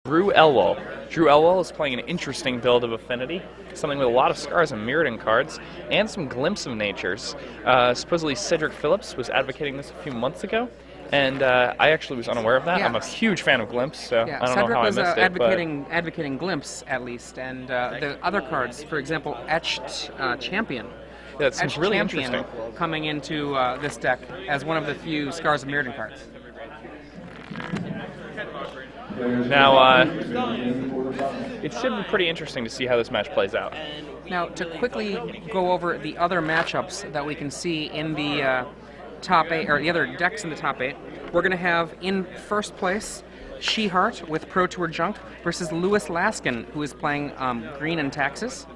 Drew Elwell. Drew Elwell is playing an interesting build of Affinity, something with a lot of Scars and Mirrodin cards, and some Glimpse of Natures. Supposedly Cedric Phillips was advocating this a few months ago, and I actually was unaware of that. Yeah. I'm a huge fan of Glimpse, so Yeah, I don't Cedric know how was I missed advocating Glimpse, at least, and the other cards, for example, Etched Champion. Yeah, it seems Etched really Champion interesting. coming into this deck as one of the few Scars of Mirrodin cards. Now, it should be pretty interesting to see how this match plays out. Now, to quickly go over the other matchups that we can see in the top 8, or the other decks in the top 8, we're going to have in first place She-Heart with Pro Tour Junk versus Lewis Laskin, who is playing Green and Taxes.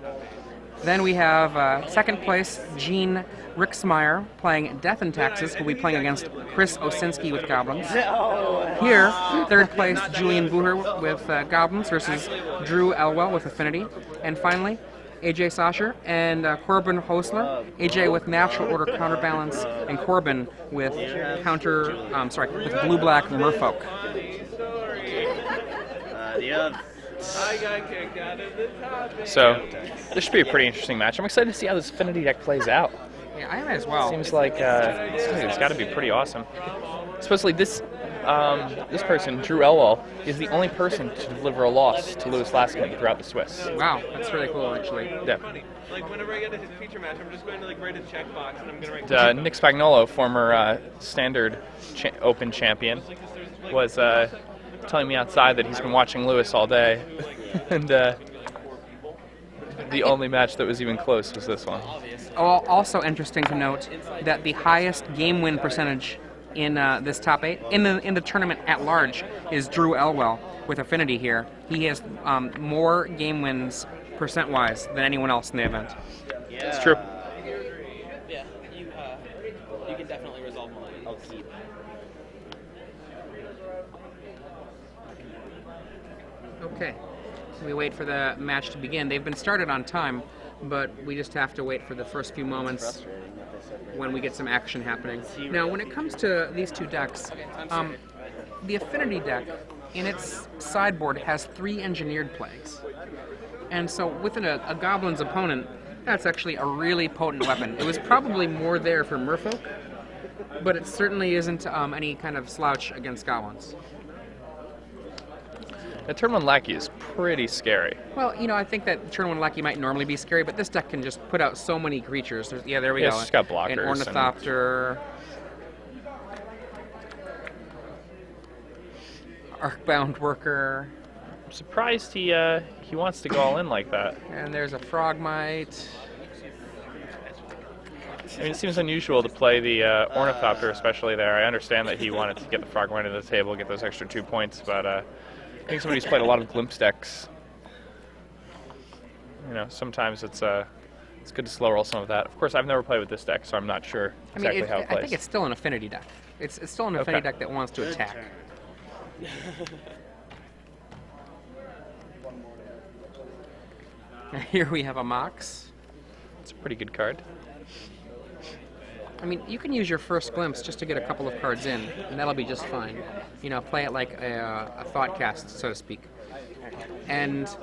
Then we have second place Gene Rixmeyer playing Death and Taxes, who will be playing against Chris Osinski with Goblins. Here, third place Julian Booher with Goblins versus Drew Elwell with Affinity. And finally, AJ Sasher and Corbin Hosler. AJ with Natural Order Counterbalance, and Corbin with with Blue-Black Merfolk. So, this should be a pretty interesting match. I'm excited to see how this Affinity deck plays out. Yeah, I am as well. Seems like it's got to be pretty awesome. Supposedly this person, Drew Elwell, is the only person to deliver a loss to Lewis Laskin throughout the Swiss. Wow, that's really cool, actually. Yeah. Like whenever I get a feature match, I'm just going to like write a checkbox and I'm going to write. Nick Spagnolo, former Standard Open champion, was telling me outside that he's been watching Lewis all day, and the only match that was even close was this one. Also interesting to note that the highest game win percentage in this top 8 in the tournament at large is Drew Elwell with Affinity here. He has more game wins percent-wise than anyone else in the event. Yeah. It's true. Yeah, you can definitely resolve one. I'll keep. Okay, so we wait for the match to begin. They've been started on time, but we just have to wait for the first few moments when we get some action happening. Now, when it comes to these two decks, the Affinity deck in its sideboard has 3 engineered plagues. And so within a Goblin's opponent, that's actually a really potent weapon. It was probably more there for Merfolk, but it certainly isn't any kind of slouch against Goblins. The turn 1 Lackey is pretty scary. Well, you know, I think that turn 1 Lackey might normally be scary, but this deck can just put out so many creatures. Yeah, there we go. It's just got blockers. An Ornithopter. Arcbound Worker. I'm surprised he wants to go all in like that. And there's a Frogmite. I mean, it seems unusual to play the Ornithopter, especially there. I understand that he wanted to get the Frogmite to the table, get those extra 2 points, but I think somebody who's played a lot of Glimpse decks, you know, sometimes it's good to slow roll some of that. Of course, I've never played with this deck, so I'm not sure exactly how it plays. I think it's still an Affinity deck. It's still an Affinity deck that wants to attack. Here we have a Mox. It's a pretty good card. I mean, you can use your first Glimpse just to get a couple of cards in, and that'll be just fine. You know, play it like a Thoughtcast, so to speak. And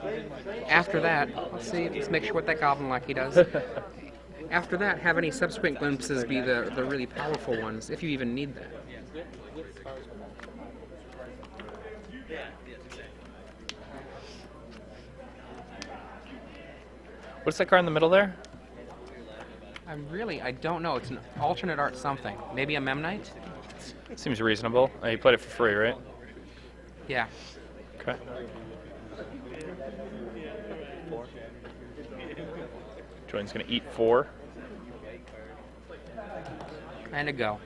after that, let's make sure what that Goblin Lackey does. After that, have any subsequent Glimpses be the really powerful ones, if you even need that. What's that card in the middle there? I don't know. It's an alternate art something. Maybe a Memnite? Seems reasonable. You played it for free, right? Yeah. Okay. Julian's going to eat 4. And a go.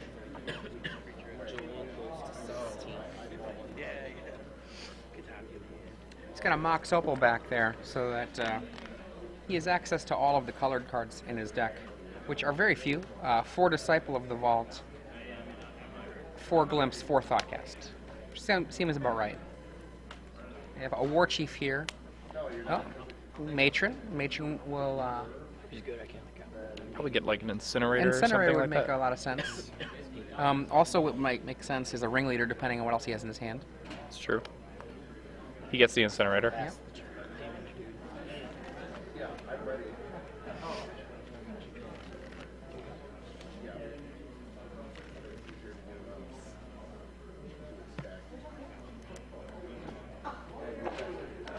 He's got a Mox Opal back there so that he has access to all of the colored cards in his deck, which are very few. 4 Disciple of the Vault, 4 Glimpse, 4 Thoughtcast. Seems about right. We have a War Chief here. Oh, Matron. Matron will Probably get like an Incinerator or something Incinerator would like make that. a lot of sense. Also, what might make sense is a Ringleader, depending on what else he has in his hand. It's true. He gets the incinerator. Yep.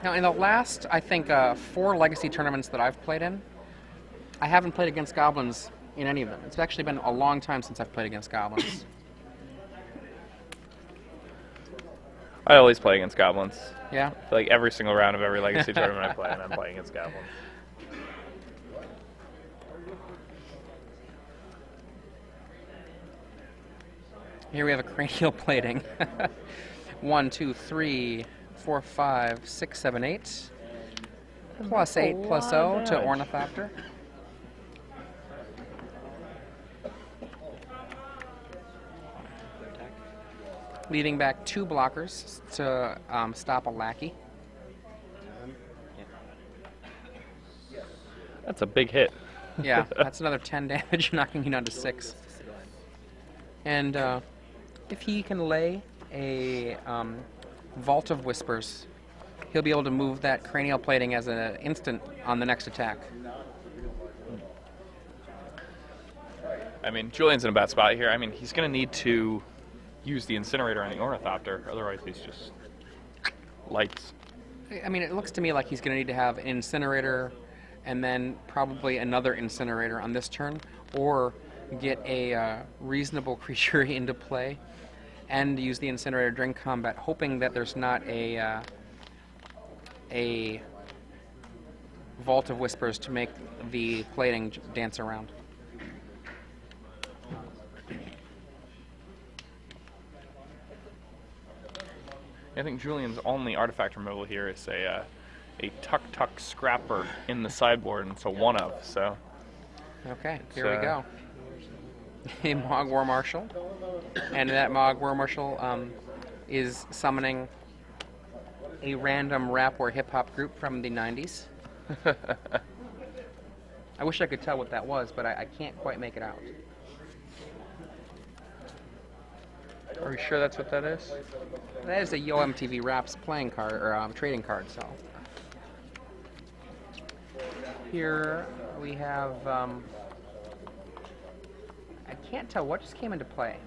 Now, in the last, I think, 4 Legacy tournaments that I've played in, I haven't played against goblins in any of them. It's actually been a long time since I've played against goblins. I always play against goblins. Yeah? Like every single round of every Legacy tournament I play, and I'm playing against goblins. Here we have a cranial plating. 1, 2, 3, 4, 5, 6, 7, 8. Plus 8 plus 0 to Ornithopter. Leaving back 2 blockers to stop a lackey. That's a big hit. Yeah, that's another 10 damage, knocking you down to 6. And if he can lay a Vault of Whispers, he'll be able to move that cranial plating as an instant on the next attack. I mean, Julian's in a bad spot here. I mean, he's going to need to use the incinerator on the Ornithopter, otherwise he's just lights. I mean, it looks to me like he's going to need to have an incinerator and then probably another incinerator on this turn, or get a reasonable creature into play and use the incinerator during combat, hoping that there's not a Vault of Whispers to make the plating dance around. I think Julian's only artifact removal here is a Tuk-Tuk Scrapper in the sideboard, and it's a 1-of, so... Okay, here we go. A Mogg War Marshal, and that Mogg War Marshal is summoning a random rap or hip-hop group from the 90s. I wish I could tell what that was, but I can't quite make it out. Are you sure that's what that is? That is a Yo MTV Raps playing card, or trading card, so... Here we have, I can't tell what just came into play.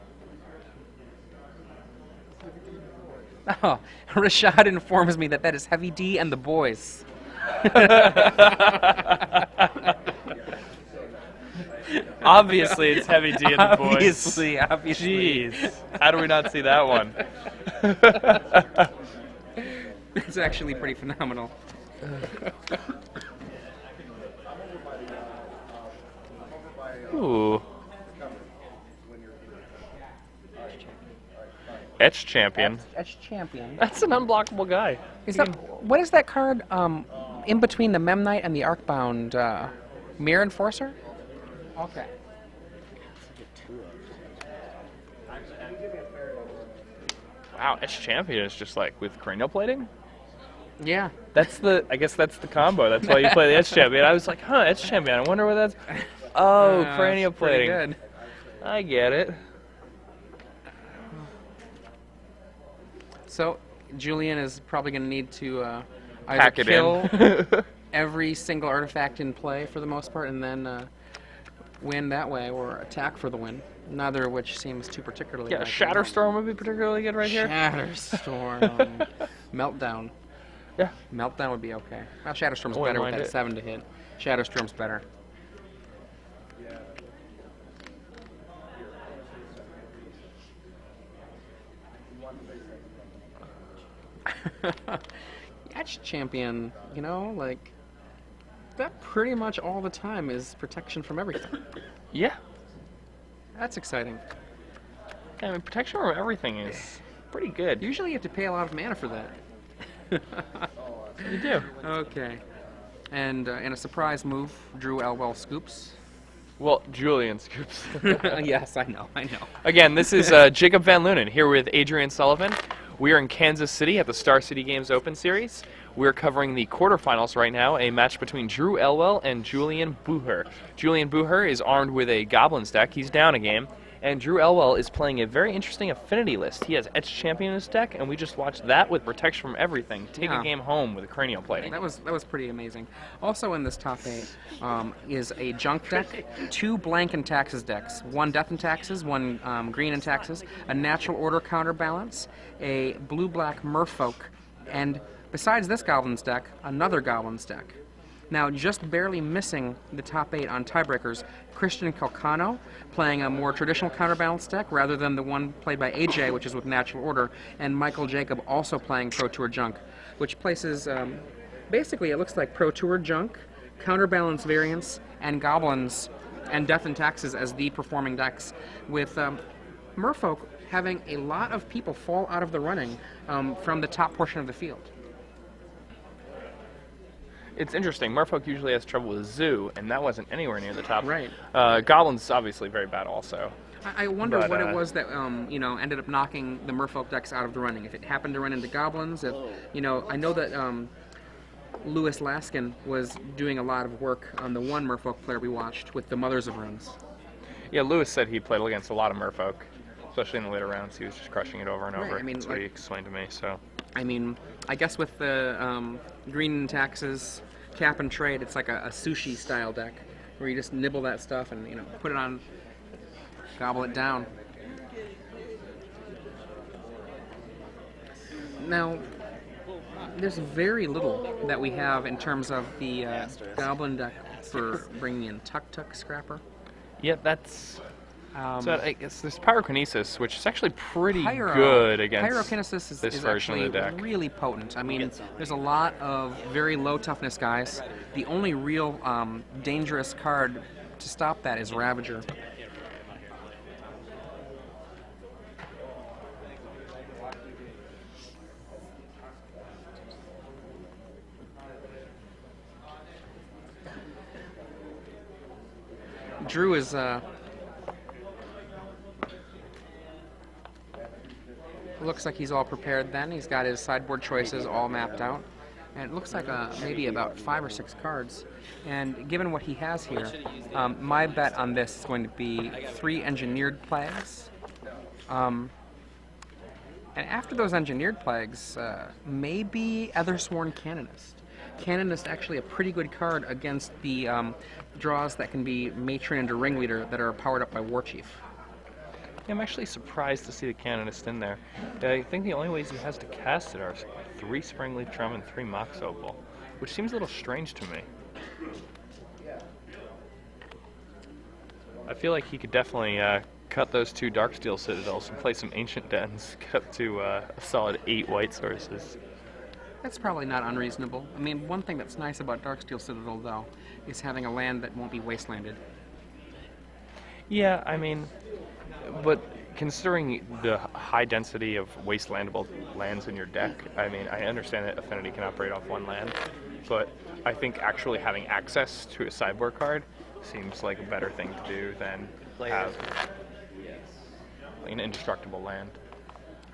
Oh, Rashad informs me that that is Heavy D and the Boys. Obviously, it's Heavy D and the Boys. Obviously. Jeez, how do we not see that one? It's actually pretty phenomenal. Ooh. Etch Champion. Etch Champion. That's an unblockable guy. Is that, what is that card in between the Memnite and the Arcbound? Mirror Enforcer? Okay. Wow, Etch Champion is just like with cranial plating? Yeah. That's the, I guess that's the combo. That's why you play the Etch Champion. I was like, huh, Etch Champion. I wonder what that's... Oh, cranial plating. Good. I get it. So, Julian is probably going to need to Pack either it kill in. every single artifact in play for the most part, and then win that way, or attack for the win. Neither of which seems too particularly. Yeah, Shatterstorm would be particularly good right here. Shatterstorm. Meltdown. Yeah. Meltdown would be okay. Well, Shatterstorm's Wouldn't better with mind that it. 7 to hit. Shatterstorm's better. Etch Champion, you know, like, that pretty much all the time is protection from everything. Yeah. That's exciting. I mean, protection from everything is pretty good. Usually you have to pay a lot of mana for that. You do. Okay. And in a surprise move, Drew Elwell scoops. Well, Julian scoops. Yes, I know. Again, this is Jacob Van Lunen here with Adrian Sullivan. We are in Kansas City at the Star City Games Open Series. We're covering the quarterfinals right now, a match between Drew Elwell and Julian Booher. Julian Booher is armed with a Goblins deck. He's down a game. And Drew Elwell is playing a very interesting affinity list. He has Etched Champion in his deck, and we just watched that with Protection from Everything take a game home with a cranial plating. That was pretty amazing. Also in this top 8 is a junk deck, 2 blank and taxes decks, 1 death and taxes, 1 green and taxes, a natural order counterbalance, a blue-black merfolk, and besides this Goblins deck, another Goblins deck. Now, just barely missing the top 8 on tiebreakers, Christian Calcano playing a more traditional counterbalance deck rather than the one played by AJ, which is with Natural Order, and Michael Jacob also playing Pro Tour Junk, which places, basically it looks like Pro Tour Junk, counterbalance variants, and Goblins and Death and Taxes as the performing decks, with Merfolk having a lot of people fall out of the running from the top portion of the field. It's interesting. Merfolk usually has trouble with Zoo, and that wasn't anywhere near the top. Right. Goblins obviously very bad also. I wonder what it was that ended up knocking the Merfolk decks out of the running. If it happened to run into Goblins, if I know that Lewis Laskin was doing a lot of work on the one Merfolk player we watched with the Mothers of Runes. Yeah, Lewis said he played against a lot of Merfolk, especially in the later rounds. He was just crushing it over and over. Right, I mean, that's what he explained to me. So. I mean, I guess with the green and taxes, cap and trade, it's like a sushi style deck where you just nibble that stuff and put it on, gobble it down. Now, there's very little that we have in terms of the Goblin deck for bringing in Tuk Scrapper. Yeah, that's. So I guess there's Pyrokinesis, which is actually pretty good against Pyrokinesis this is version actually of the deck. really potent. I mean, there's a lot of very low toughness guys. The only real dangerous card to stop that is Ravager. Drew is looks like he's all prepared then. He's got his sideboard choices all mapped out. And it looks like maybe about 5 or 6 cards. And given what he has here, my bet on this is going to be 3 Engineered Plagues. And after those Engineered Plagues, maybe Ethersworn Canonist. Canonist actually a pretty good card against the draws that can be Matron into Ringleader that are powered up by Warchief. Yeah, I'm actually surprised to see the Canonist in there. I think the only ways he has to cast it are 3 Springleaf Drum and 3 Mox Opal, which seems a little strange to me. I feel like he could definitely cut those 2 Darksteel Citadels and play some Ancient Dens, get up to a solid 8 white sources. That's probably not unreasonable. I mean, one thing that's nice about Darksteel Citadel, though, is having a land that won't be wastelanded. Yeah, I mean, but considering the high density of wastelandable lands in your deck, I mean, I understand that Affinity can operate off 1 land, but I think actually having access to a sideboard card seems like a better thing to do than have an indestructible land.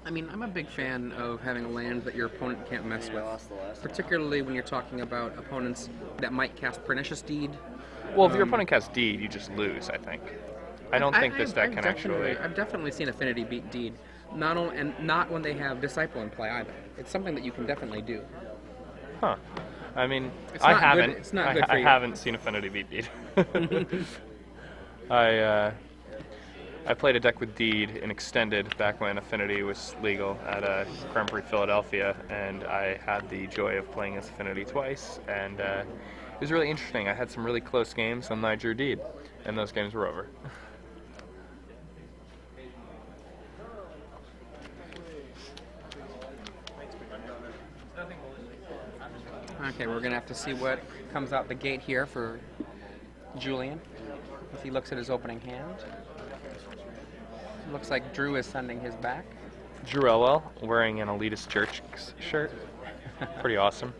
I mean, I'm a big fan of having a land that your opponent can't mess with, particularly when you're talking about opponents that might cast Pernicious Deed. Well, if your opponent casts Deed, you just lose, I think. I don't think this deck can actually... I've definitely seen Affinity beat Deed, not when they have Disciple in play either. It's something that you can definitely do. Huh. I mean, It's I not haven't. Good. It's not good for you. I haven't seen Affinity beat Deed. I played a deck with Deed in Extended back when Affinity was legal at Grand Prix Philadelphia, and I had the joy of playing as Affinity twice, and it was really interesting. I had some really close games, and I drew Deed, and those games were over. Okay, we're going to have to see what comes out the gate here for Julian, if he looks at his opening hand. Looks like Drew is sending his back. Drew Elwell wearing an Elitist Church shirt. Pretty awesome.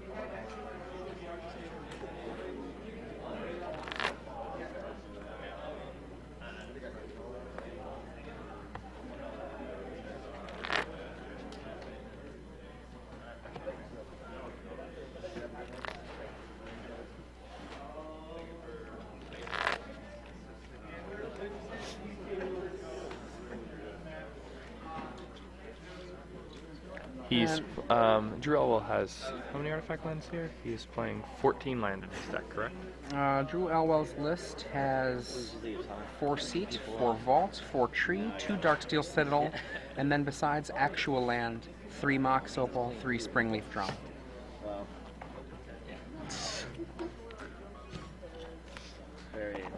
He's Drew Elwell has how many artifact lands here? He's playing 14 land in his deck, correct? Drew Elwell's list has 4 Seat, 4 Vault, 4 Tree, 2 Darksteel Citadel, and then besides actual land, 3 Mox Opal, 3 Springleaf Drum.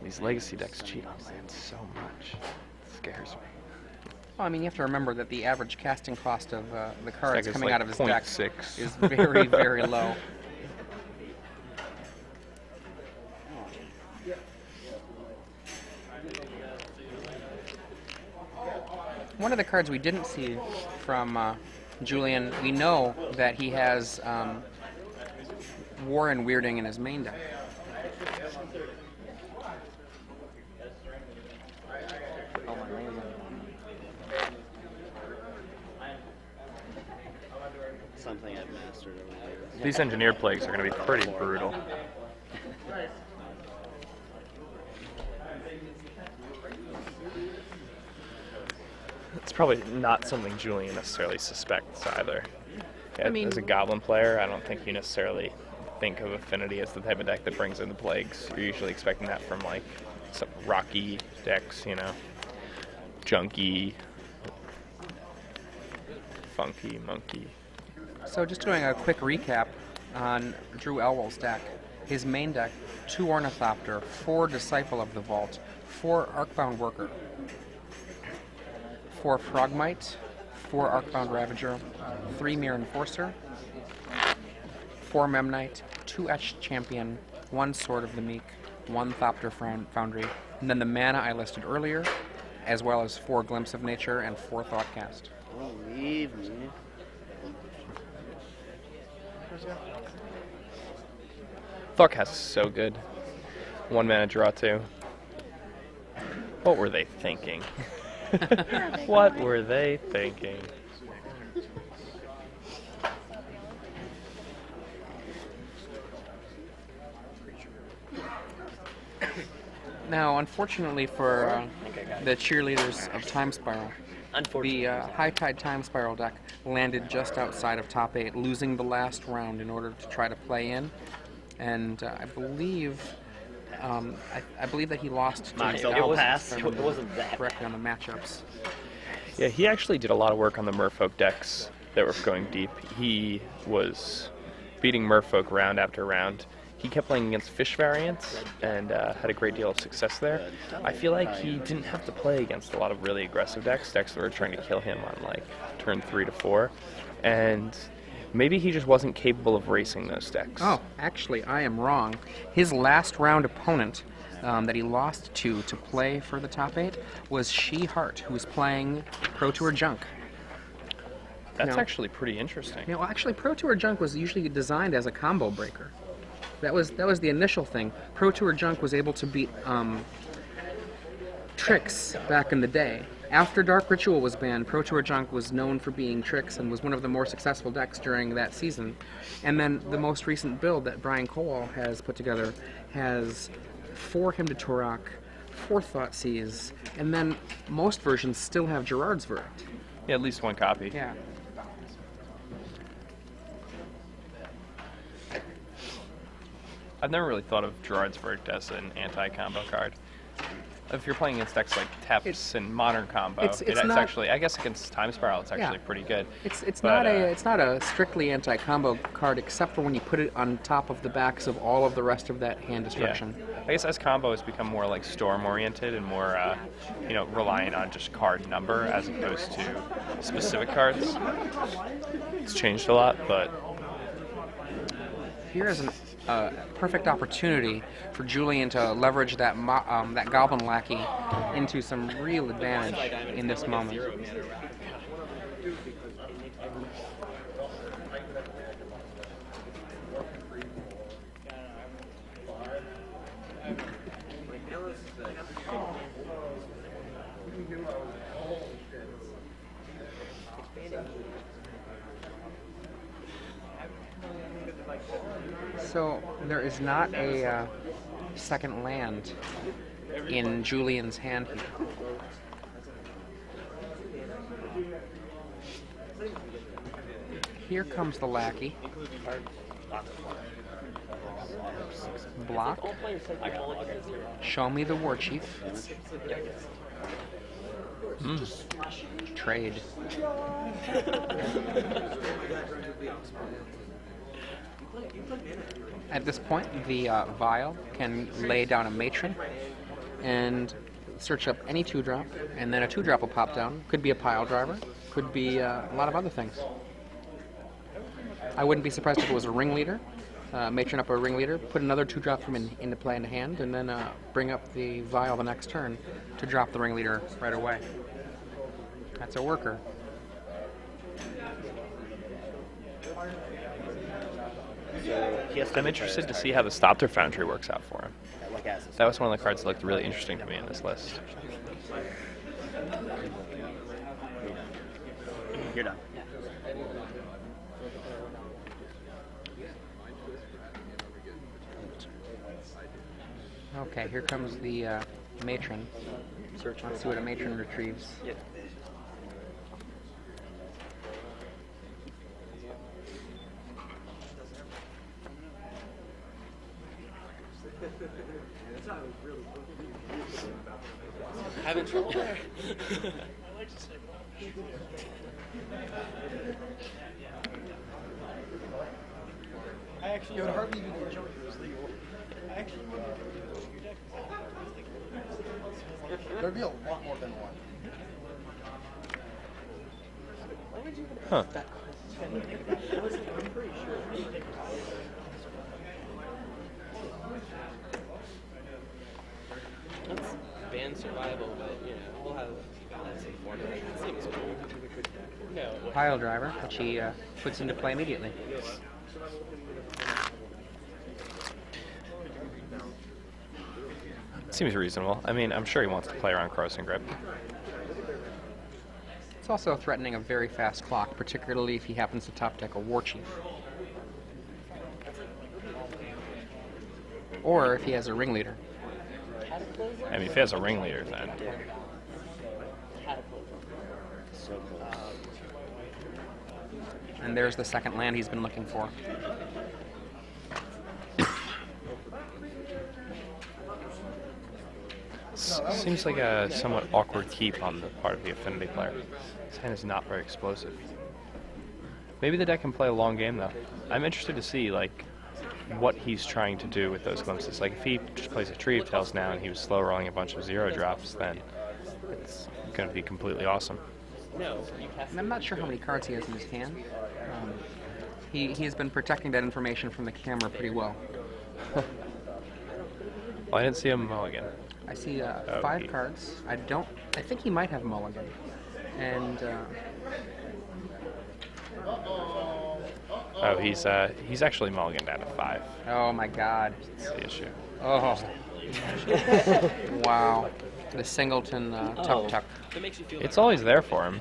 These legacy decks cheat on land so much. It scares me. Well, I mean, you have to remember that the average casting cost of the cards Deck is coming like out of his deck 0.6. is very, very low. One of the cards we didn't see from Julian, we know that he has War and Weirding in his main deck. Something I've mastered over the years. These engineered plagues are going to be pretty brutal. It's probably not something Julian necessarily suspects either. I mean, as a Goblin player, I don't think you necessarily think of Affinity as the type of deck that brings in the plagues. You're usually expecting that from like some rocky decks, you know, junky, funky, monkey. So just doing a quick recap on Drew Elwell's deck. His main deck, 2 Ornithopter, 4 Disciple of the Vault, 4 Arcbound Worker, 4 Frogmite, 4 Arcbound Ravager, 3 Mirror Enforcer, 4 Memnite, 2 Etched Champion, 1 Sword of the Meek, 1 Thopter Foundry, and then the mana I listed earlier, as well as 4 Glimpse of Nature and 4 Thoughtcast. Don't leave me. Thoughtcast is so good. 1 mana draw 2. What were they thinking? What were they thinking? Now, unfortunately for the cheerleaders of Time Spiral, the High Tide Time Spiral deck landed just outside of top 8, losing the last round in order to try to play in. And I believe that he lost to Mox Dallas, Opal pass. if I It remember wasn't that correctly on the matchups. Yeah, he actually did a lot of work on the Merfolk decks that were going deep. He was beating Merfolk round after round. He kept playing against fish variants and had a great deal of success there. I feel like he didn't have to play against a lot of really aggressive decks that were trying to kill him on like turn 3 to 4. And maybe he just wasn't capable of racing those decks. Oh, actually, I am wrong. His last round opponent that he lost to play for the top 8 was She-Heart, who was playing Pro Tour Junk. That's No. actually pretty interesting. Yeah, well, actually, Pro Tour Junk was usually designed as a combo breaker. That was the initial thing. Pro Tour Junk was able to beat Tricks back in the day. After Dark Ritual was banned, Pro Tour Junk was known for being Tricks and was one of the more successful decks during that season. And then the most recent build that Brian Colwell has put together has 4 Hymn to Turok, 4 Thoughtseize, and then most versions still have Gerard's Verdict. Yeah, at least 1 copy. Yeah. I've never really thought of Gerard's Verdict as an anti-combo card. If you're playing against decks like Teps and Modern Combo, it's it's not- actually, I guess against Time Spiral, it's actually Yeah. pretty good. It's But, not a strictly anti-combo card, except for when you put it on top of the backs of all of the rest of that hand destruction. Yeah. I guess as combo has become more like storm-oriented and more, reliant on just card number as opposed to specific cards. It's changed a lot, but Here is a perfect opportunity for Julian to leverage that that Goblin Lackey into some real advantage in this moment. So there is not a second land in Julian's hand here. Here comes the lackey. Block. Show me the war chief. Trade. At this point, the vial can lay down a matron and search up any 2-drop, and then a 2-drop will pop down. Could be a pile driver, could be a lot of other things. I wouldn't be surprised if it was a ringleader. Matron up a ringleader, put another 2-drop from into play in the hand, and then bring up the vial the next turn to drop the ringleader right away. That's a worker. I'm interested to see how the Stopter Foundry works out for him. That was one of the cards that looked really interesting to me in this list. You're done. Okay, here comes the matron. Let's see what a matron retrieves. Having trouble there. I actually would hardly even enjoy it was legal. I actually wouldn't even do those your deck. There'd be a lot more than one. Why would you even Huh. ask that question? I was like, I'm pretty sure. That's band survival, but you know, we'll have some format. It seems cool. No. Pile driver, which he puts into play immediately. Seems reasonable. I mean, I'm sure he wants to play around Crossing Grip. It's also threatening a very fast clock, particularly if he happens to top deck a war chief. Or if he has a ringleader. I mean, if he has a ringleader, then So close. And there's the second land he's been looking for. seems like a somewhat awkward keep on the part of the Affinity player. His hand is not very explosive. Maybe the deck can play a long game, though. I'm interested to see, like, what he's trying to do with those glimpses. Like, if he just plays a Tree of Tails now and he was slow rolling a bunch of 0-drops, then it's going to be completely awesome. And I'm not sure how many cards he has in his hand. He has been protecting that information from the camera pretty well. Well, I didn't see him mulligan. I see 5 cards. I think he might have mulligan. And oh, he's actually mulliganed out of 5. oh my God! That's the issue. Oh, wow! The Singleton tuck tuck. It's always there for him.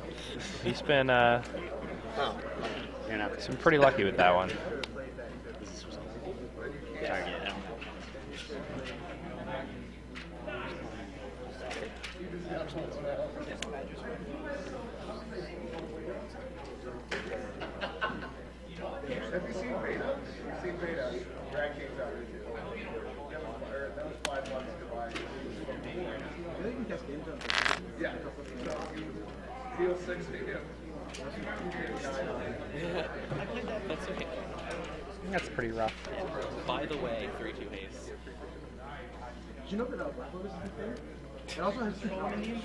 He's been Oh, you're not he's been pretty lucky with that one. target. Have you seen Beta? You've seen Beta. Drag King's out there too. That was $5 to buy. You can catch games on yeah. Deal 60. That's okay. That's pretty rough. By the way, 3-2 haste. Did you know that Black Lotus is there? It also has 2 Dominions.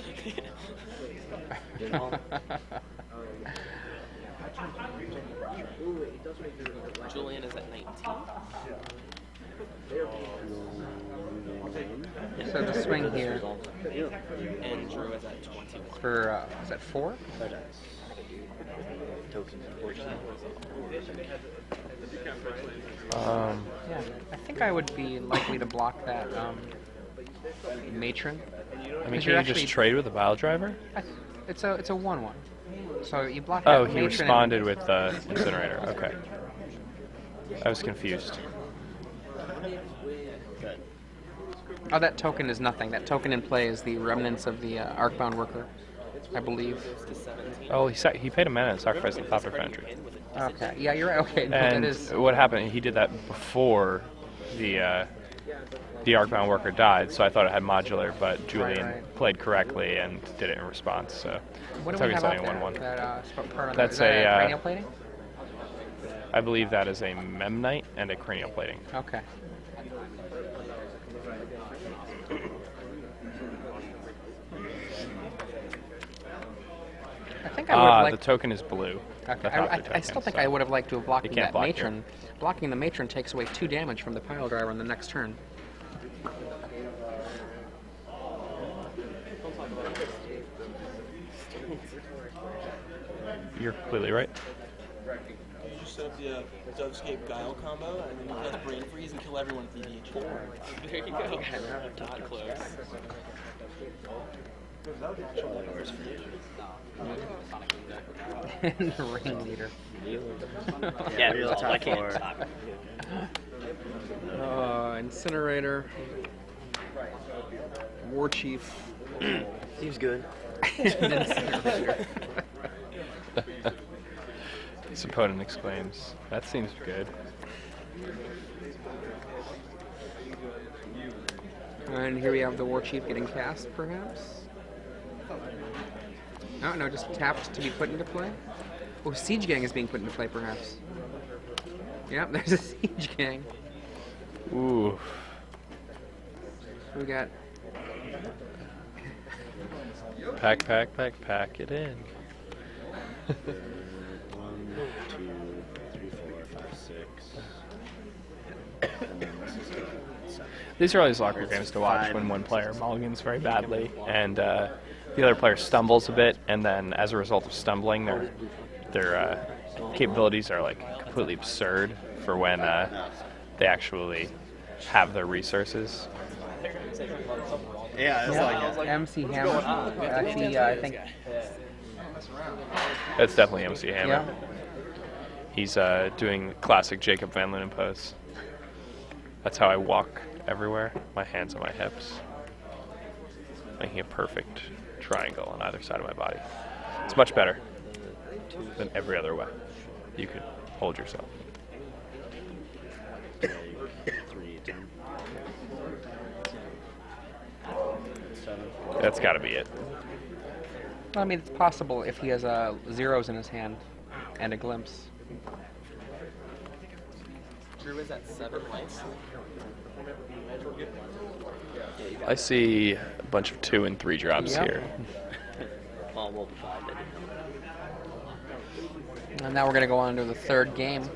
Julian is at 19. So the swing here And Drew is at 21. for is that 4? Tokens, 14. Yeah, I think I would be likely to block that matron. I mean, Because can you just trade with a Bile Driver? It's a 1/1. So you block that Oh, matron. he responded with the Incinerator. Okay. I was confused. Good. Oh, that token is nothing. That token in play is the remnants of the Arcbound Worker, I believe. Oh, he paid a mana and sacrificed the Thopter Foundry. Okay. Yeah, you're right. Okay. No, And that is. what happened? He did that before the Arcbound worker died, so I thought it had modular, but Julian Right. played correctly and did it in response. So What do so we have setting out there? 1-1. That part on That's is that a, cranial plating? I believe that is a memnite and a cranial plating. Okay. I think I would have The liked. token is blue. Okay. The I token, still think so I would have liked to have blocked You can't that block matron. Blocking the matron takes away 2 damage from the pile driver on the next turn. You're completely right. You just set up the Dovescape Guile combo, and then you cast Brain Freeze and kill everyone with EDH. There you go. Not close. And the ringleader. Yeah, real top four. Incinerator. War Chief. Seems good. Incinerator. His opponent exclaims, "That seems good." And here we have the War Chief getting cast, perhaps? Oh, no, just tapped to be put into play? Oh, Siege Gang is being put into play, perhaps. Yep, there's a Siege Gang. Ooh. We got... Pack it in. 1, 2, 3, 4, 5, 6. And then this is 7. These are always locker games to watch when one player mulligans very badly and the other player stumbles a bit, and then as a result of stumbling, their capabilities are like completely absurd for when they actually have their resources. Yeah, it's like MC Hammer. I think... That's definitely MC Hammer. Yeah. He's doing the classic Jacob Van Lunen pose. That's how I walk everywhere, my hands on my hips, making a perfect triangle on either side of my body. It's much better than every other way you could hold yourself. 3, 10. 7. That's got to be it. I mean, it's possible if he has zeros in his hand and a glimpse. Drew is at 7 lights. I see a bunch of 2 and 3 drops Yep. here. Well, we'll be 5. And now we're going to go on to the third game.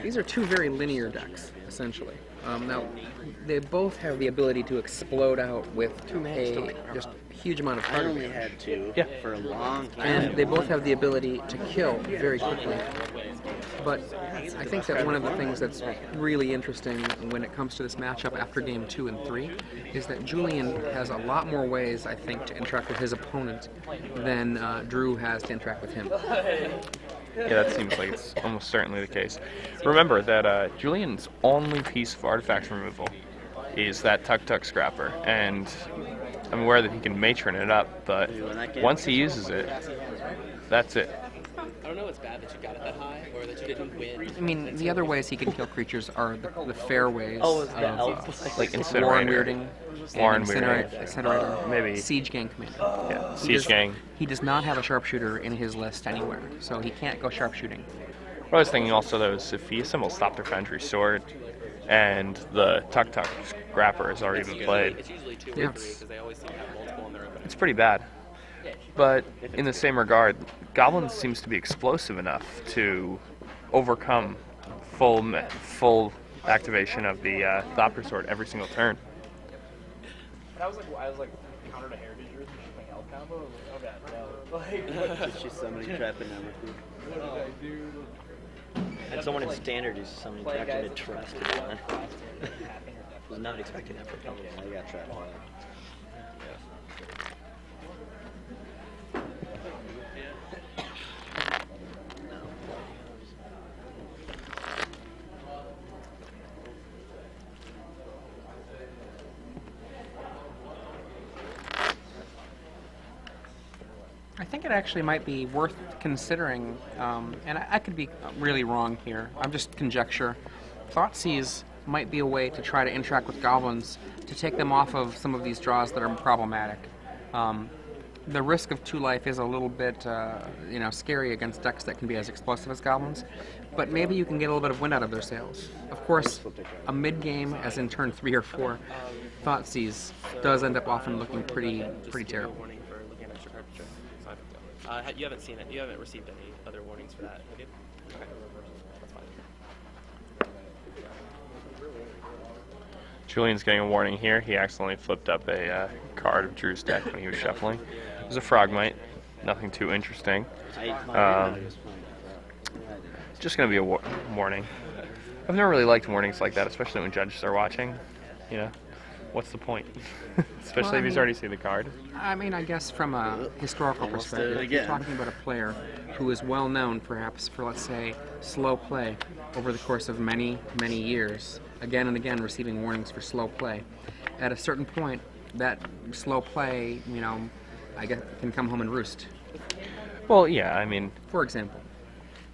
These are 2 very linear decks, essentially. Now, they both have the ability to explode out with a just huge amount of I target only damage. had 2 Yeah. for a long time. And they both have the ability to kill very quickly. But I think that one of the things that's really interesting when it comes to this matchup after game 2 and 3 is that Julian has a lot more ways, I think, to interact with his opponent than Drew has to interact with him. Yeah, that seems like it's almost certainly the case. Remember that Julian's only piece of artifact removal is that Tuk-Tuk Scrapper, and I'm aware that he can matron it up, but once he uses it, that's it. I don't know it's bad that you got it that high, or that you didn't win. I mean, the other ways he can kill creatures are the fair ways Like Warren Incinerator. Weirding, Warren Incinerator, maybe. Siege Gang Commander. Yeah, Siege Gang. He does not have a sharpshooter in his list anywhere, so he can't go sharpshooting. What I was thinking also, though, is if he assembles Stop Their Foundry Sword and the Tuk-Tuk Scrapper has already been played, It's usually 2 or 3, Yeah. because they always seem to have multiple in their opening. it's pretty bad. But in the same regard, Goblins seems to be explosive enough to overcome full activation of the Thopter Sword every single turn. I was like, countered a heritage jersey, she's playing L combo. Okay, She's summoning trap and what did I do? And someone in standard is summoning trap and trust. Was not expecting that for Pelican. I got trapped. I think it actually might be worth considering, and I could be really wrong here. I'm just conjecture. Thoughtseize might be a way to try to interact with goblins to take them off of some of these draws that are problematic. The risk of 2 life is a little bit, scary against decks that can be as explosive as goblins, but maybe you can get a little bit of wind out of their sails. Of course, a mid-game, as in turn 3 or 4, Thoughtseize does end up often looking pretty terrible. Warning for looking at extra card picture. You haven't seen it. You haven't received any other warnings for that, have you? Okay. That's fine. Julian's getting a warning here. He accidentally flipped up a card of Drew's deck when he was shuffling. It was a Frogmite. Nothing too interesting. Just going to be a warning. I've never really liked warnings like that, especially when judges are watching. You know, what's the point? Especially if he's already seen the card. I mean, I guess from a historical perspective, if you're talking about a player who is well known, perhaps, for, let's say, slow play over the course of many, many years, again and again receiving warnings for slow play, at a certain point, that slow play, I guess, can come home and roost. Well, yeah, I mean... For example.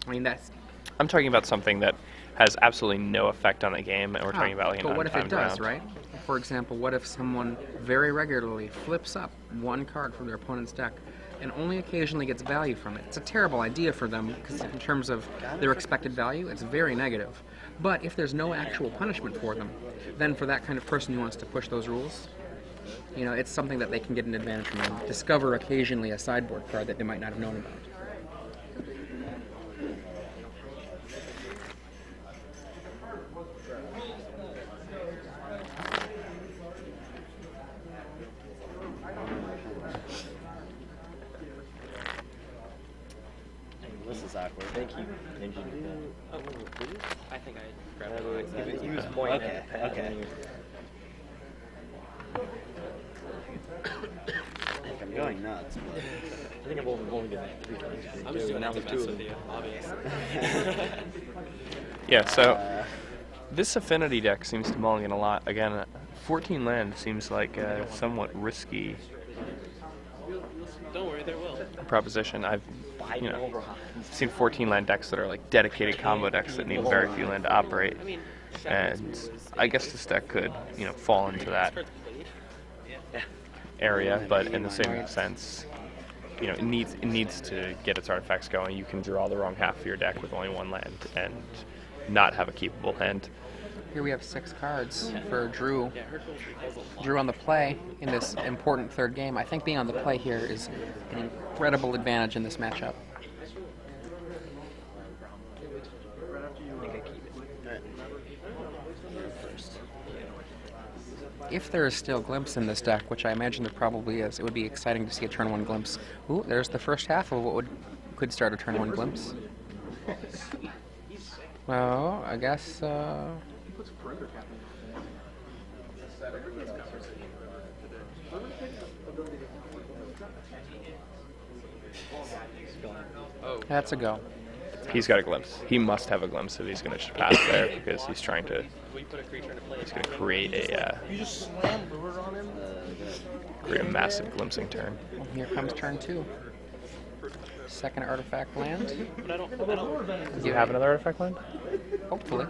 I mean, that's... I'm talking about something that has absolutely no effect on the game, and we're talking about like an But what if it untimed does, round. right? For example, what if someone very regularly flips up 1 card from their opponent's deck and only occasionally gets value from it? It's a terrible idea for them, because in terms of their expected value, it's very negative. But if there's no actual punishment for them, then for that kind of person who wants to push those rules, it's something that they can get an advantage from and discover occasionally a sideboard card that they might not have known about. This is awkward. They keep ninja. Oh, I think I grabbed it. He was pointing at the pad. Okay. I think I'm going nuts. But I think I've only done that 3 times. I'm just doing that to mess with you, obviously. Yeah, so this affinity deck seems to mulligan a lot. Again, 14 land seems like a somewhat risky Don't worry, there will. proposition. I've seen 14 land decks that are like dedicated combo decks that need very few land to operate, and I guess this deck could fall into that area, but in the same sense, it needs to get its artifacts going. You can draw the wrong half of your deck with only 1 land and not have a keepable hand. Here we have 6 cards for Drew. Drew on the play in this important 3rd game. I think being on the play here is an incredible advantage in this matchup. If there is still Glimpse in this deck, which I imagine there probably is, it would be exciting to see a turn 1 Glimpse. Ooh, there's the first half of what could start a turn 1 Glimpse. Well, I guess... That's a go. He's got a glimpse. He must have a glimpse if he's going to pass there, because he's trying to. He's going to create a. You just slam Booher on him. Create a massive glimpsing turn. Well, here comes turn 2. Second artifact land. But I don't. Do you have another artifact land? Hopefully.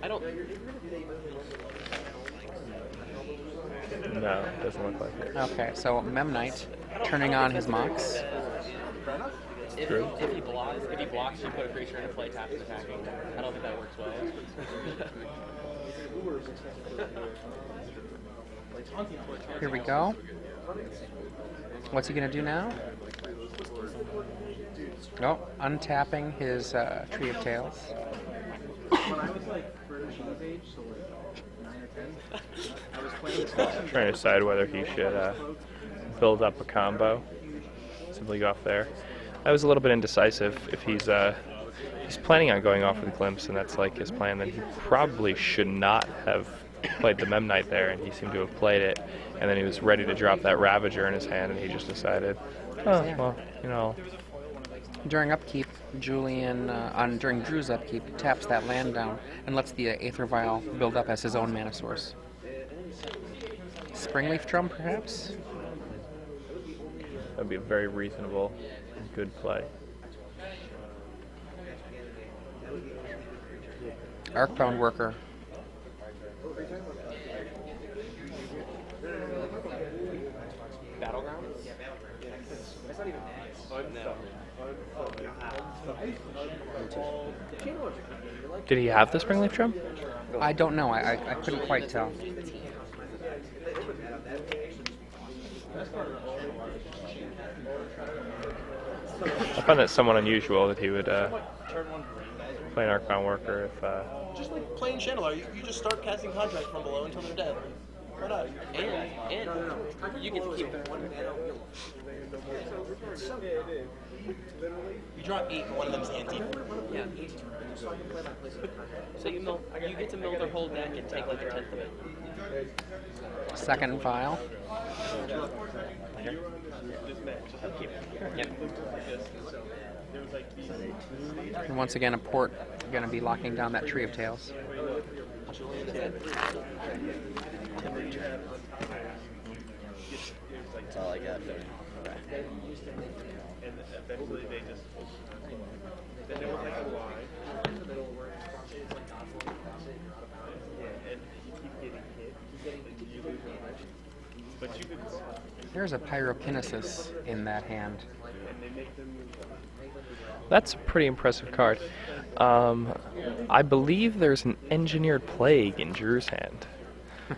I don't. No, it doesn't look like it. Okay, so Memnite turning on his Mox. If he blocks, you put a creature into play, tap, and attacking. I don't think that works well. Here we go. What's he going to do now? Oh, untapping his Tree of Tales. When I was like Bertolini's age, so like 9 or 10, I was playing Trying to decide whether he should build up a combo. Simply go off there. I was a little bit indecisive. If he's planning on going off with Glimpse, and that's like his plan, then he probably should not have played the Memnite there, and he seemed to have played it, and then he was ready to drop that Ravager in his hand, and he just decided, oh, well, During upkeep, Julian, during Drew's upkeep, taps that land down and lets the Aether Vial build up as his own mana source. Springleaf Drum, perhaps? That'd be a very reasonable, good play. Arcbound Worker. Battlegrounds? That's not even Did he have the Springleaf Drum? I don't know. I couldn't quite tell. I find that somewhat unusual that he would play an Arcbound Worker if... Just like playing Channeler, you just start casting contracts from below until they're dead. Why not? And you get to keep them. You drop 8 and one of them's anti. Yeah. So you get to mill their whole deck and take like a tenth of it. Second file. Yep. And once again, a port going to be locking down that Tree of Tails. That's all I got for you. And eventually they just, then there was like a line in the middle where it's like oscillating, and you keep getting hit, and you lose your life. But you could, There's a Pyrokinesis in that hand. and they make them move. That's a pretty impressive card. I believe there's an Engineered Plague in Drew's hand.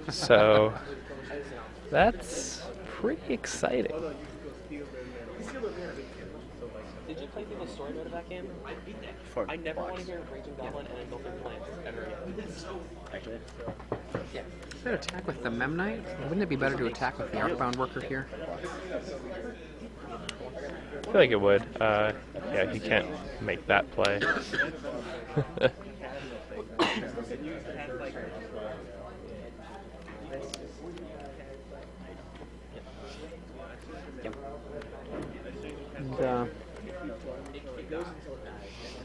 So, that's pretty exciting. Did you play through the story mode of that game? I never want to hear Raging Goblin and Engulfing Plants ever again. Actually, Yeah. Should attack with the Memnite? Wouldn't it be better to attack with the Arcbound Worker here? I feel like it would. Yeah, he can't make that play. And,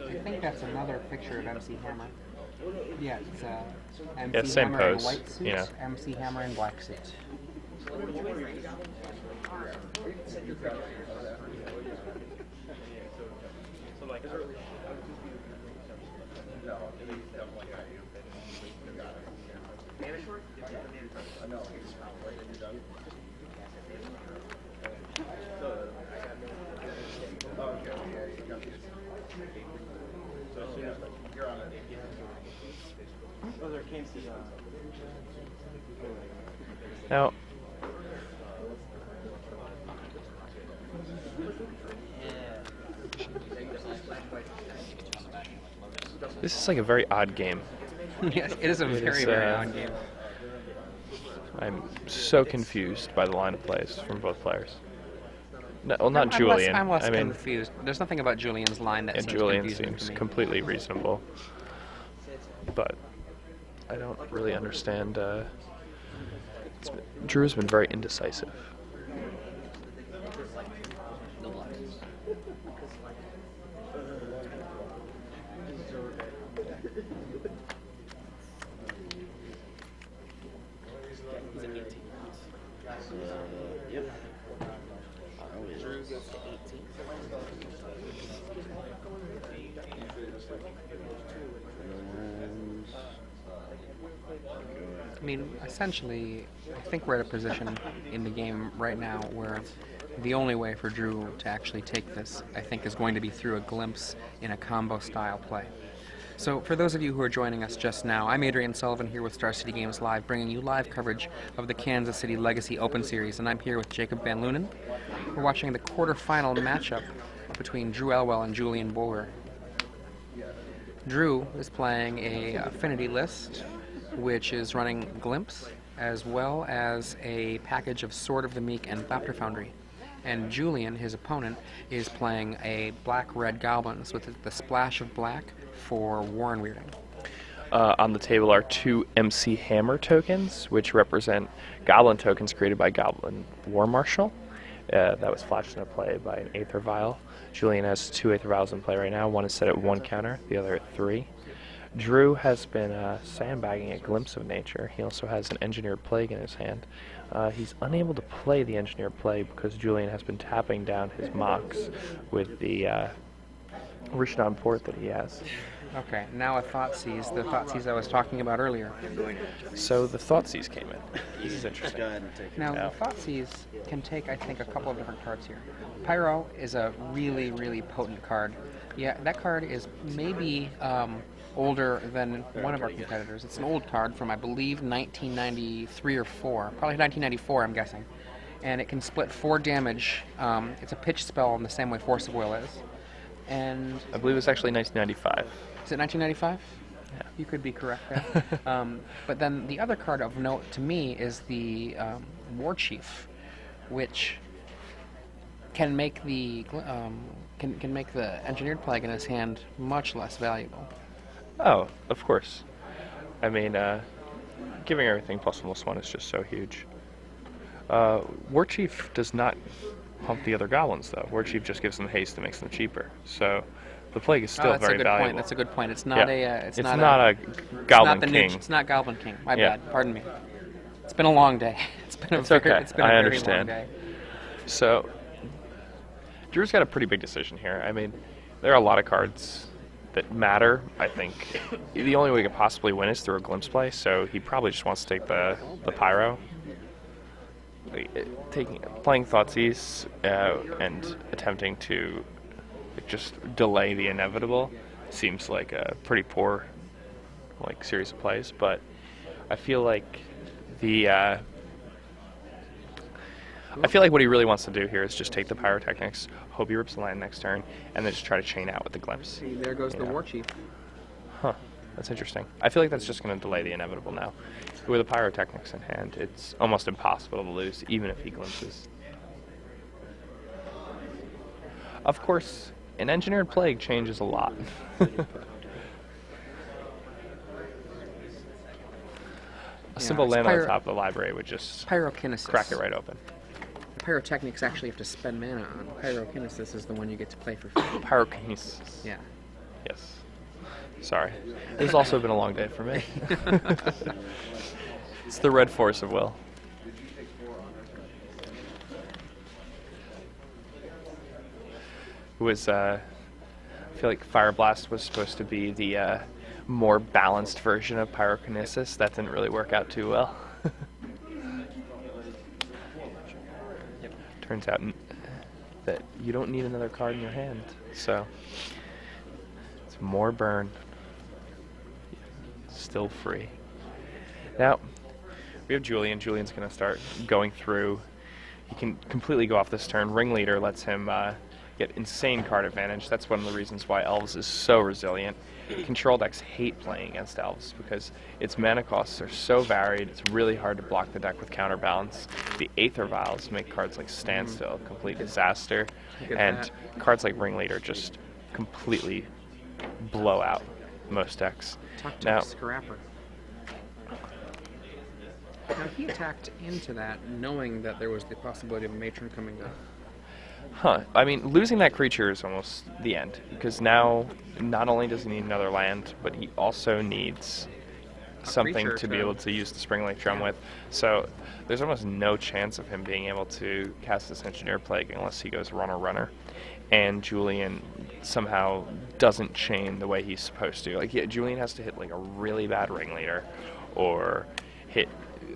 I think that's another picture of MC Hammer. Yeah, it's MC Yeah, same Hammer in pose, white suit, you know. MC Hammer in black suit. Now, this is like a very odd game. Yes, it is a It very, is, very odd game. I'm so confused by the line of plays from both players. No, well, not Julian. I'm less I mean, confused. There's nothing about Julian's line that and seems Julian confusing seems to me. completely reasonable. But I don't really understand. Drew's been very indecisive. Yep. Drew goes to 18. I mean, essentially, I think we're at a position in the game right now where the only way for Drew to actually take this, I think, is going to be through a glimpse in a combo-style play. So, for those of you who are joining us just now, I'm Adrian Sullivan here with Star City Games Live, bringing you live coverage of the Kansas City Legacy Open Series, and I'm here with Jacob Van Lunen. We're watching the quarterfinal matchup between Drew Elwell and Julian Booher. Drew is playing a affinity list, which is running Glimpse, as well as a package of Sword of the Meek and Thopter Foundry. And Julian, his opponent, is playing a black-red goblins with the splash of black for Warren Weirding. On the table are 2 MC Hammer tokens, which represent goblin tokens created by Goblin War Marshal. That was flashed into play by an Aether Vial. Julian has 2 Aether Vials in play right now. One is set at 1 counter, the other at 3. Drew has been sandbagging a Glimpse of Nature. He also has an Engineered Plague in his hand. He's unable to play the Engineered Plague because Julian has been tapping down his Mox with the Rishon Port that he has. Okay, now a Thoughtseize, the Thoughtseize I was talking about earlier. So the Thoughtseize came in. This is interesting. Go ahead and take it. Now, Yeah. the Thoughtseize can take, I think, a couple of different cards here. Pyro is a really, really potent card. Yeah, that card is maybe older than one of our competitors. It's an old card from, I believe, 1993 or 4. Probably 1994, I'm guessing. And it can split 4 damage. It's a pitch spell in the same way Force of Will is. And I believe it's actually 1995. is it 1995? Yeah. You could be correct there. But then the other card of note to me is the War Chief, which can make the can make the Engineered Plague in his hand much less valuable. Oh, of course. I mean, giving everything +1/+1 is just so huge. War Chief does not pump the other goblins, though. War Chief just gives them haste and makes them cheaper. So the plague is still That's a very good valuable. point. That's a good point. It's not Yeah. a. It's not a Goblin the King. It's not Goblin King. My Yeah. bad. Pardon me. It's been a long day. It's been a It's very, okay. It's been a I very understand. long day. So Drew's got a pretty big decision here. I mean, there are a lot of cards that matter. I think the only way he could possibly win is through a Glimpse play, so he probably just wants to take the Pyro. Playing Thoughtseize and attempting to just delay the inevitable seems like a pretty poor series of plays, but I feel like what he really wants to do here is just take the Pyrotechnics, hope he rips the land next turn, and then just try to chain out with the Glimpse. See, there goes the Yeah. War Chief. Huh. That's interesting. I feel like that's just going to delay the inevitable now. With the Pyrotechnics in hand, it's almost impossible to lose, even if he glimpses. Of course, an Engineered Plague changes a lot. A simple it's land on the top of the library would just Pyrokinesis. crack it right open. Pyrotechnics actually have to spend mana on. Pyrokinesis is the one you get to play for free. Pyrokinesis. Yeah. Yes. Sorry. This has also been a long day for me. It's the red force of will. It was, I feel like Fire Blast was supposed to be the more balanced version of Pyrokinesis. That didn't really work out too well. Turns out that you don't need another card in your hand, so it's more burn. Still free. Now, we have Julian. Julian's going to start going through. He can completely go off this turn. Ringleader lets him get insane card advantage. That's one of the reasons why Elves is so resilient. Control decks hate playing against Elves because its mana costs are so varied. It's really hard to block the deck with counterbalance. The Aether Vials make cards like Standstill a complete disaster, and cards like Ringleader just completely blow out most decks. Now, Scrapper. Now he attacked into that knowing that there was the possibility of a matron coming down. Huh. I mean, losing that creature is almost the end, because now not only does he need another land, but he also needs something to be able to use the Spring Lake Drum with. So there's almost no chance of him being able to cast this Engineer Plague unless he goes runner. And Julian somehow doesn't chain the way he's supposed to. Like, yeah, Julian has to hit like a really bad Ringleader, or hit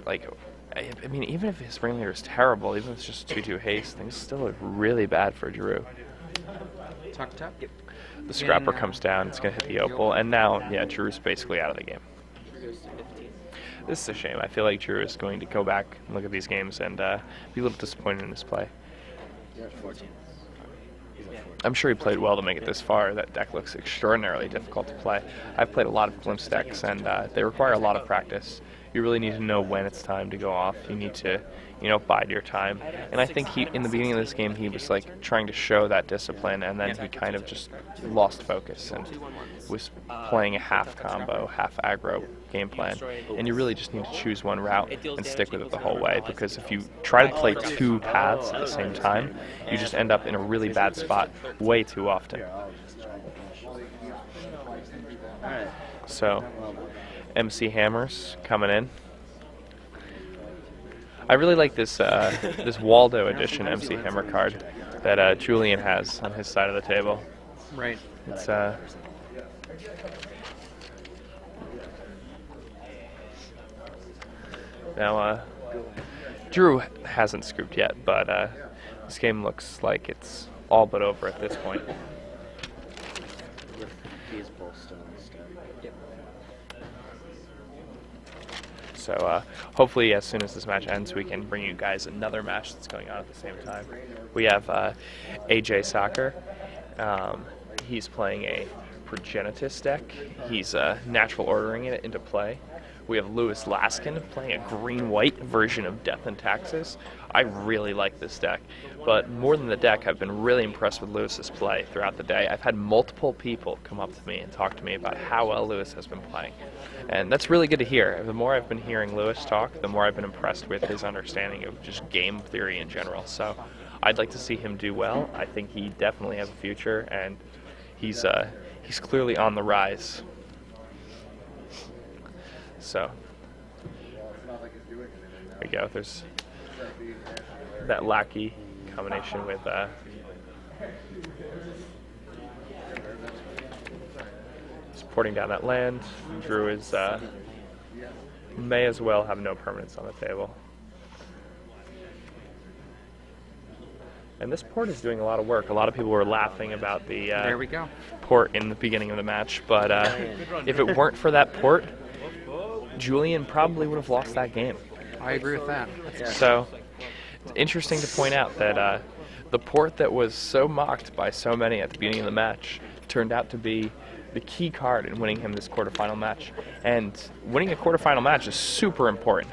like, I mean, even if his Ringleader is terrible, even if it's just 2/2 haste, things still look really bad for Drew. Tuck. The Scrapper comes down, it's going to hit the Opal, and now, yeah, Drew's basically out of the game. This is a shame. I feel like Drew is going to go back and look at these games and be a little disappointed in his play. You're at 14. I'm sure he played well to make it this far. That deck looks extraordinarily difficult to play. I've played a lot of Glimpse decks, and they require a lot of practice. You really need to know when it's time to go off. You need to, bide your time. And I think in the beginning of this game, he was like trying to show that discipline, and then he kind of just lost focus and was playing a half combo, half aggro game plan. And you really just need to choose one route and stick with it the whole way, because if you try to play two paths at the same time, you just end up in a really bad spot way too often. Alright. So, Well done. MC Hammers coming in. I really like this this Waldo edition MC Hammer card that Julian has on his side of the table. Right. It's now Drew hasn't scooped yet, but this game looks like it's all but over at this point. These both still in the stack. Yep. So hopefully as soon as this match ends, we can bring you guys another match that's going on at the same time. We have AJ Soccer. He's playing a Progenitus deck. He's natural ordering it into play. We have Lewis Laskin playing a green-white version of Death and Taxes. I really like this deck, but more than the deck, I've been really impressed with Lewis's play throughout the day. I've had multiple people come up to me and talk to me about how well Lewis has been playing, and that's really good to hear. The more I've been hearing Lewis talk, the more I've been impressed with his understanding of just game theory in general. So I'd like to see him do well. I think he definitely has a future, and he's clearly on the rise. So there we go. There's that Lackey combination with supporting down that land. Drew is may as well have no permanents on the table. And this port is doing a lot of work. A lot of people were laughing about the There we go. port in the beginning of the match, but if it weren't for that port, Julian probably would have lost that game. I agree with that. So, it's interesting to point out that the port that was so mocked by so many at the beginning of the match turned out to be the key card in winning him this quarterfinal match. And winning a quarterfinal match is super important.